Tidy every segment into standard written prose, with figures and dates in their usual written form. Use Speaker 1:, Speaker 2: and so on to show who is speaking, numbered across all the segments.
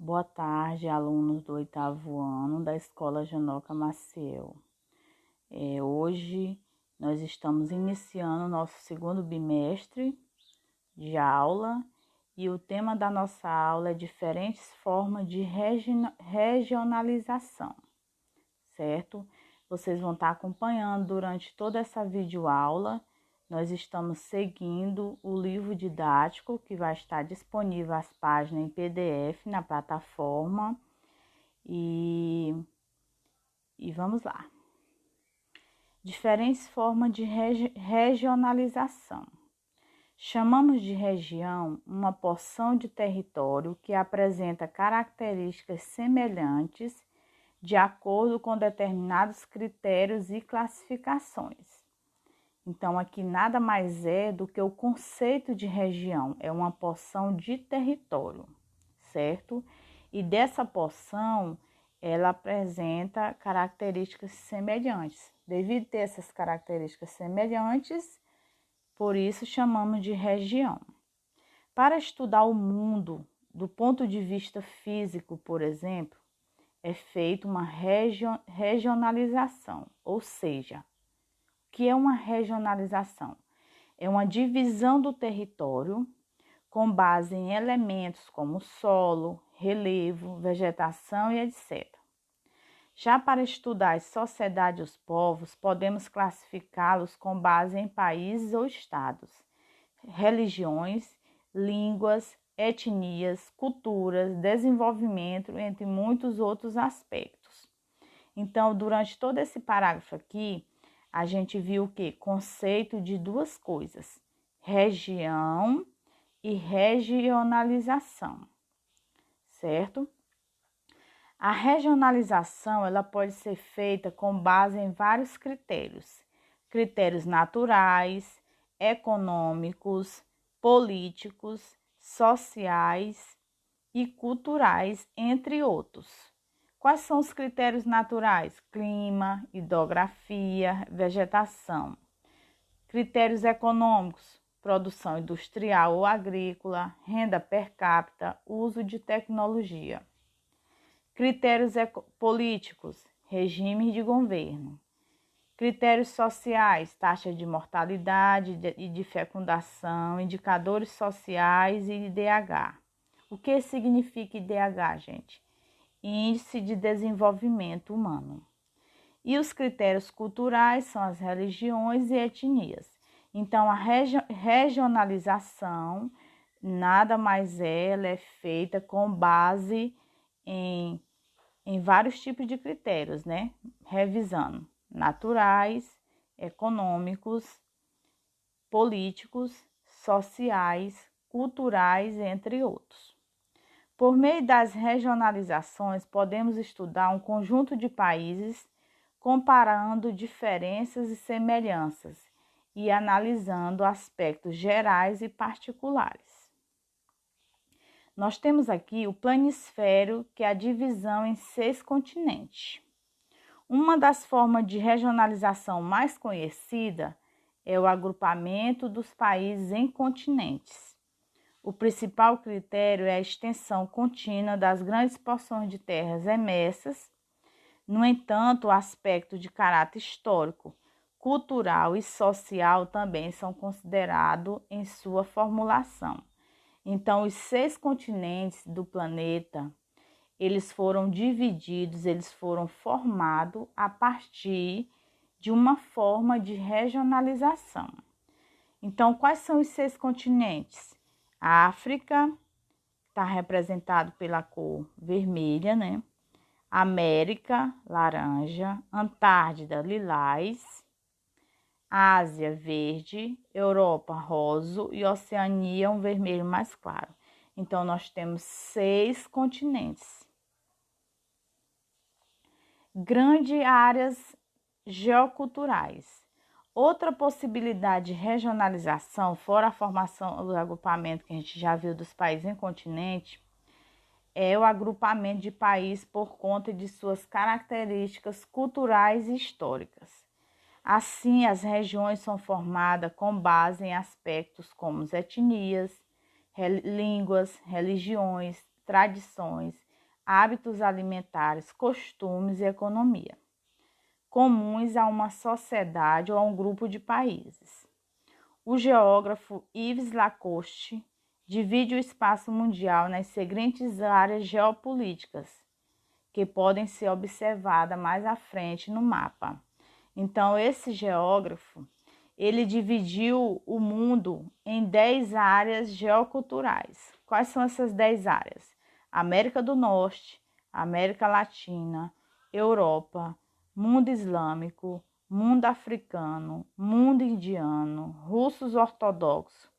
Speaker 1: Boa tarde, alunos do 8º ano da Escola Janoca Maciel. Hoje nós estamos iniciando o nosso segundo bimestre de aula e o tema da nossa aula é diferentes formas de regionalização, certo? Vocês vão estar acompanhando durante toda essa videoaula. Nós estamos seguindo o livro didático que vai estar disponível as páginas em PDF na plataforma e vamos lá. Diferentes formas de regionalização. Chamamos de região uma porção de território que apresenta características semelhantes de acordo com determinados critérios e classificações. Então, aqui nada mais é do que o conceito de região, é uma porção de território, certo? E dessa porção, ela apresenta características semelhantes. Devido a ter essas características semelhantes, por isso chamamos de região. Para estudar o mundo do ponto de vista físico, por exemplo, é feita uma regionalização, ou seja, que é uma regionalização? É uma divisão do território com base em elementos como solo, relevo, vegetação e etc. Já para estudar as sociedades e os povos, podemos classificá-los com base em países ou estados, religiões, línguas, etnias, culturas, desenvolvimento, entre muitos outros aspectos. Então, durante todo esse parágrafo aqui, a gente viu o quê? Conceito de duas coisas, região e regionalização, certo? A regionalização, ela pode ser feita com base em vários critérios. Critérios naturais, econômicos, políticos, sociais e culturais, entre outros. Quais são os critérios naturais? Clima, hidrografia, vegetação. Critérios econômicos, produção industrial ou agrícola, renda per capita, uso de tecnologia. Critérios políticos, regime de governo. Critérios sociais, taxa de mortalidade e de fecundação, indicadores sociais e IDH. O que significa IDH, gente? Índice de Desenvolvimento Humano. E os critérios culturais são as religiões e etnias. Então, a regionalização nada mais ela é feita com base em vários tipos de critérios, né? Revisando naturais, econômicos, políticos, sociais, culturais, entre outros. Por meio das regionalizações, podemos estudar um conjunto de países, comparando diferenças e semelhanças e analisando aspectos gerais e particulares. Nós temos aqui o planisfério, que é a divisão em 6 continentes. Uma das formas de regionalização mais conhecida é o agrupamento dos países em continentes. O principal critério é a extensão contínua das grandes porções de terras emersas. No entanto, o aspecto de caráter histórico, cultural e social também são considerados em sua formulação. Então, os 6 continentes do planeta, eles foram divididos, eles foram formados a partir de uma forma de regionalização. Então, quais são os 6 continentes? A África está representado pela cor vermelha, né? América, laranja, Antártida, lilás, Ásia, verde, Europa, rosa e Oceania, um vermelho mais claro. Então, nós temos 6 continentes. Grandes áreas geoculturais. Outra possibilidade de regionalização, fora a formação do agrupamento que a gente já viu dos países em continente, é o agrupamento de países por conta de suas características culturais e históricas. Assim, as regiões são formadas com base em aspectos como etnias, línguas, religiões, tradições, hábitos alimentares, costumes e economia, comuns a uma sociedade ou a um grupo de países. O geógrafo Yves Lacoste divide o espaço mundial nas seguintes áreas geopolíticas, que podem ser observadas mais à frente no mapa. Então, esse geógrafo, ele dividiu o mundo em 10 áreas geoculturais. Quais são essas 10 áreas? América do Norte, América Latina, Europa, mundo islâmico, mundo africano, mundo indiano, russos ortodoxos,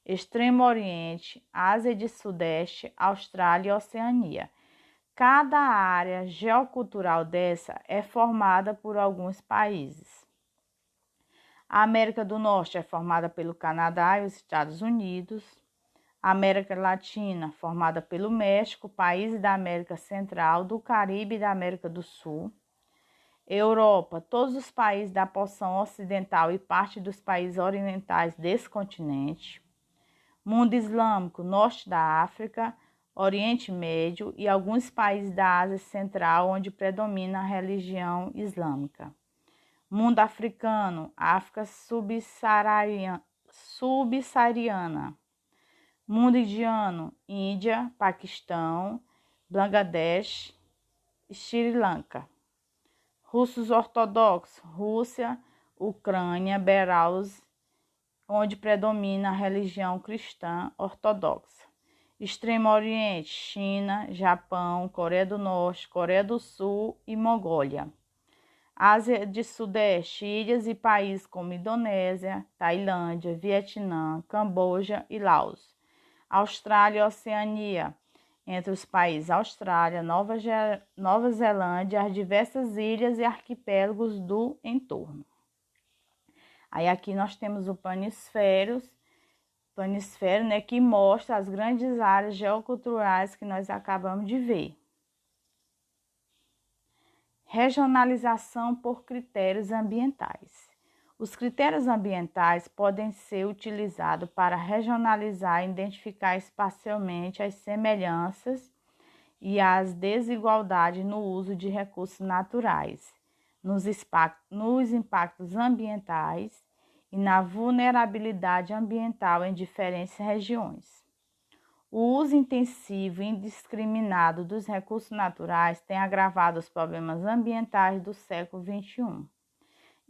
Speaker 1: Extremo Oriente, Ásia de Sudeste, Austrália e Oceania. Cada área geocultural dessa é formada por alguns países. A América do Norte é formada pelo Canadá e os Estados Unidos. A América Latina, formada pelo México, países da América Central, do Caribe e da América do Sul. Europa, todos os países da porção ocidental e parte dos países orientais desse continente. Mundo Islâmico, norte da África, Oriente Médio e alguns países da Ásia Central, onde predomina a religião islâmica. Mundo Africano, África subsaariana. Mundo Indiano, Índia, Paquistão, Bangladesh e Sri Lanka. Russos ortodoxos, Rússia, Ucrânia, Belarus, onde predomina a religião cristã ortodoxa. Extremo Oriente, China, Japão, Coreia do Norte, Coreia do Sul e Mongólia. Ásia de Sudeste, ilhas e países como Indonésia, Tailândia, Vietnã, Camboja e Laos. Austrália e Oceania, entre os países Austrália, Nova Zelândia, as diversas ilhas e arquipélagos do entorno. Aí aqui nós temos o planisfério, né, que mostra as grandes áreas geoculturais que nós acabamos de ver. Regionalização por critérios ambientais. Os critérios ambientais podem ser utilizados para regionalizar e identificar espacialmente as semelhanças e as desigualdades no uso de recursos naturais, nos impactos ambientais e na vulnerabilidade ambiental em diferentes regiões. O uso intensivo e indiscriminado dos recursos naturais tem agravado os problemas ambientais do século XXI.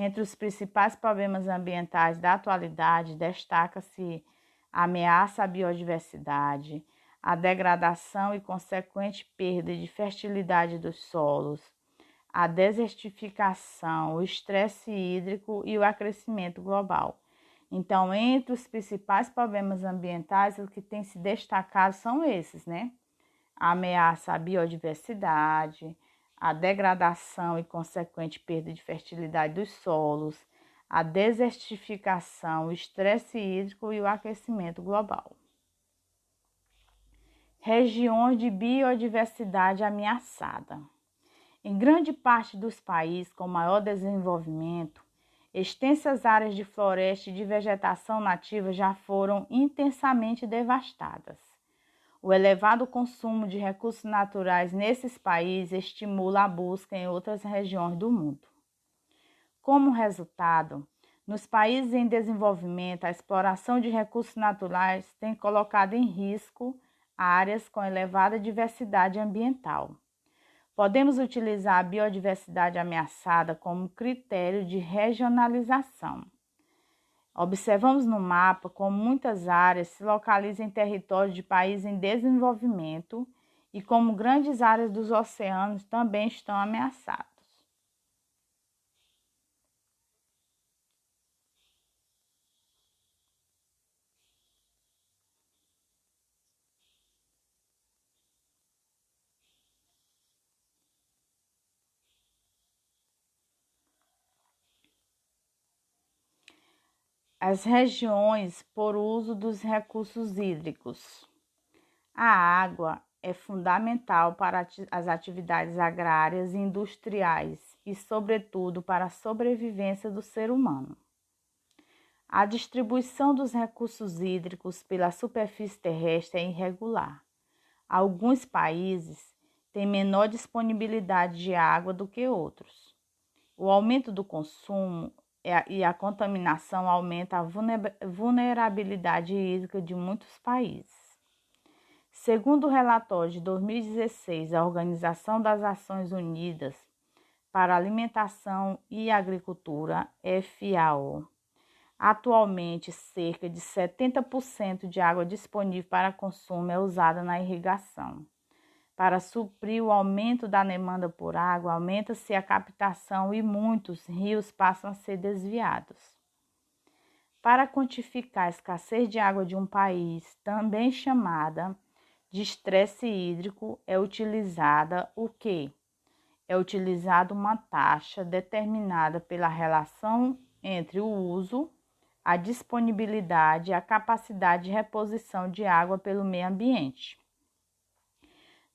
Speaker 1: Entre os principais problemas ambientais da atualidade, destaca-se a ameaça à biodiversidade, a degradação e consequente perda de fertilidade dos solos, a desertificação, o estresse hídrico e o aquecimento global. Então, entre os principais problemas ambientais, os que têm se destacado são esses, né? A ameaça à biodiversidade, a degradação e consequente perda de fertilidade dos solos, a desertificação, o estresse hídrico e o aquecimento global. Regiões de biodiversidade ameaçada. Em grande parte dos países com maior desenvolvimento, extensas áreas de floresta e de vegetação nativa já foram intensamente devastadas. O elevado consumo de recursos naturais nesses países estimula a busca em outras regiões do mundo. Como resultado, nos países em desenvolvimento, a exploração de recursos naturais tem colocado em risco áreas com elevada diversidade ambiental. Podemos utilizar a biodiversidade ameaçada como critério de regionalização. Observamos no mapa como muitas áreas se localizam em territórios de países em desenvolvimento e como grandes áreas dos oceanos também estão ameaçadas. As regiões por uso dos recursos hídricos. A água é fundamental para as atividades agrárias e industriais e, sobretudo, para a sobrevivência do ser humano. A distribuição dos recursos hídricos pela superfície terrestre é irregular. Alguns países têm menor disponibilidade de água do que outros. O aumento do consumo e a contaminação aumenta a vulnerabilidade hídrica de muitos países. Segundo o relatório de 2016 da Organização das Nações Unidas para a Alimentação e Agricultura, FAO, atualmente cerca de 70% de água disponível para consumo é usada na irrigação. Para suprir o aumento da demanda por água, aumenta-se a captação e muitos rios passam a ser desviados. Para quantificar a escassez de água de um país, também chamada de estresse hídrico, é utilizada o quê? É utilizada uma taxa determinada pela relação entre o uso, a disponibilidade e a capacidade de reposição de água pelo meio ambiente.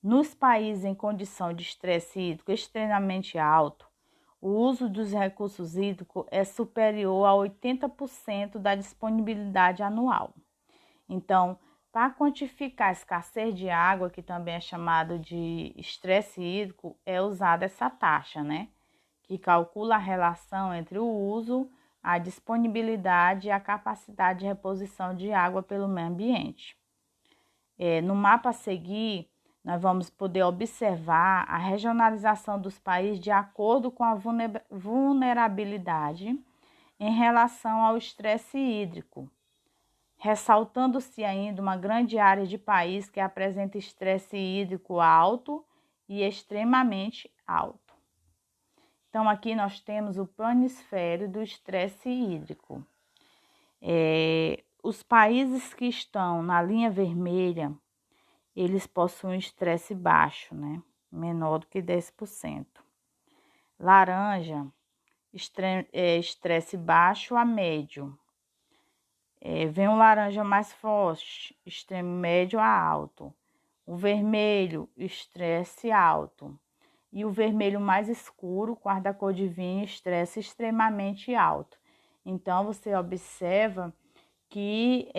Speaker 1: Nos países em condição de estresse hídrico extremamente alto, o uso dos recursos hídricos é superior a 80% da disponibilidade anual. Então, para quantificar a escassez de água, que também é chamado de estresse hídrico, é usada essa taxa, né? Que calcula a relação entre o uso, a disponibilidade e a capacidade de reposição de água pelo meio ambiente. No mapa a seguir, nós vamos poder observar a regionalização dos países de acordo com a vulnerabilidade em relação ao estresse hídrico, ressaltando-se ainda uma grande área de país que apresenta estresse hídrico alto e extremamente alto. Então, aqui nós temos o planisfério do estresse hídrico. Os países que estão na linha vermelha, eles possuem estresse baixo, né? Menor do que 10%. Laranja, estresse baixo a médio. Vem o laranja mais forte, extremo médio a alto. O vermelho, estresse alto. E o vermelho mais escuro, cor da cor de vinho, estresse extremamente alto. Então, você observa que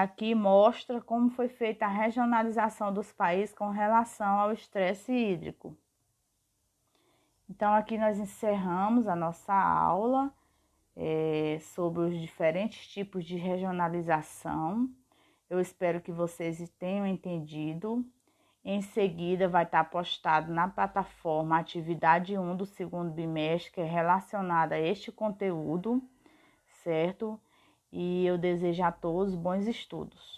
Speaker 1: aqui mostra como foi feita a regionalização dos países com relação ao estresse hídrico. Então, aqui nós encerramos a nossa aula sobre os diferentes tipos de regionalização. Eu espero que vocês tenham entendido. Em seguida, vai estar postado na plataforma a atividade 1 do segundo bimestre, que é relacionada a este conteúdo, certo? E eu desejo a todos bons estudos.